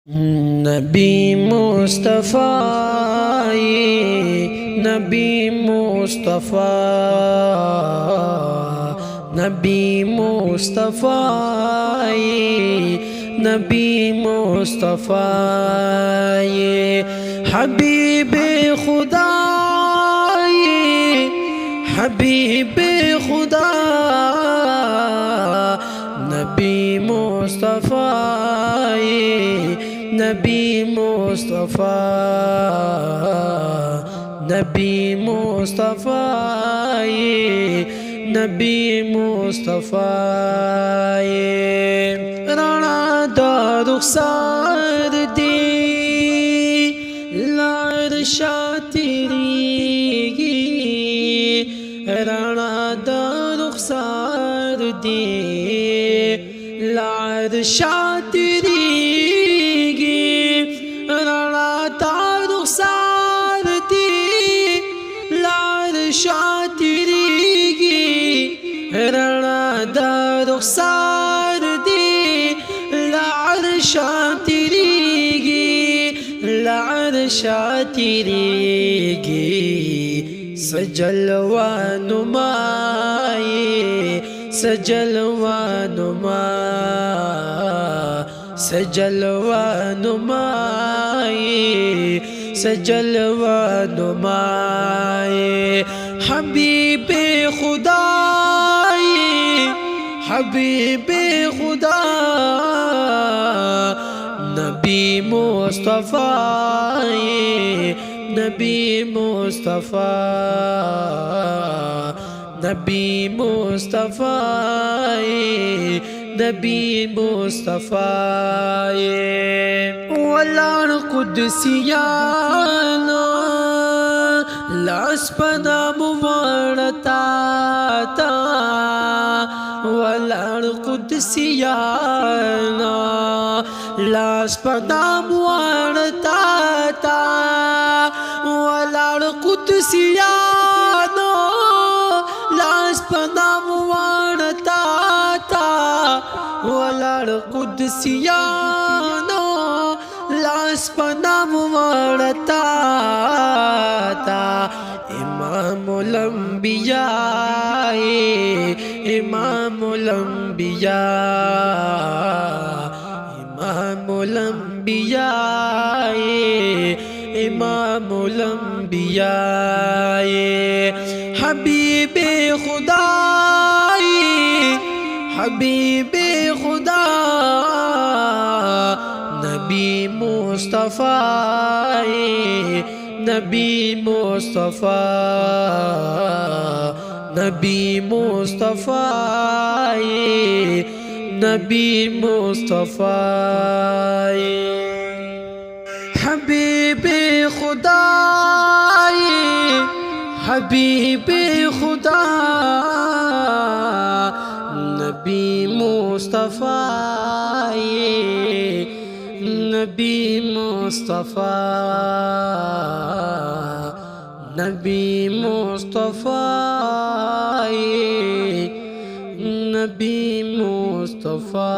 नबी मुस्तफ़ा नबी मुस्तफ़ा नबी मुस्तफ़ा नबी मुस्तफ़ा हबीब खुदा हबीब खुदा नबी मुस्तफ़ा नबी मुस्तफ़ा नबी मुस्तफ़ा नबी मुस्तफ़ा राणा दा रुखसार दे लार शातिरी राणा दा रुखसार दे लार शातिरी राणा दा रुखसार दे लार शातिरी राणा दा रुखसार दे लार शातिरी लार शातिरी सजलवा नुमाए सजलवा नुमा सजलवा नुमाए सजलवा नुमाए हबीबे खुदा हबीबे खुदा नबी मुस्तफ़ा नबी मुस्तफ़ा नबी मुस्तफ़ा नबी मुस्तफ़ा वलान कुदसियाना लास पना मुवाड़ता ता वलान कुदसियाना लास पना मुवाड़ता ता वलान कुदसियाना लास पना मुवाड़ता ता वलान कुदसियाना लास पना मुवाड़ता ता इमामुल अंबिया इमामुल अंबिया इमामुल अंबिया इमामुल अंबिया हबीबे खुदा हबीबे खुदा नबी मुस्तफ़ा नबी मुस्तफ़ा नबी मुस्तफ़ा नबी मुस्तफ़ा हबीबे खुदा हबीबे खुदा नबी मुस्तफ़ा नबी मुस्तफ़ा नबी मुस्तफ़ा नबी मुस्तफ़ा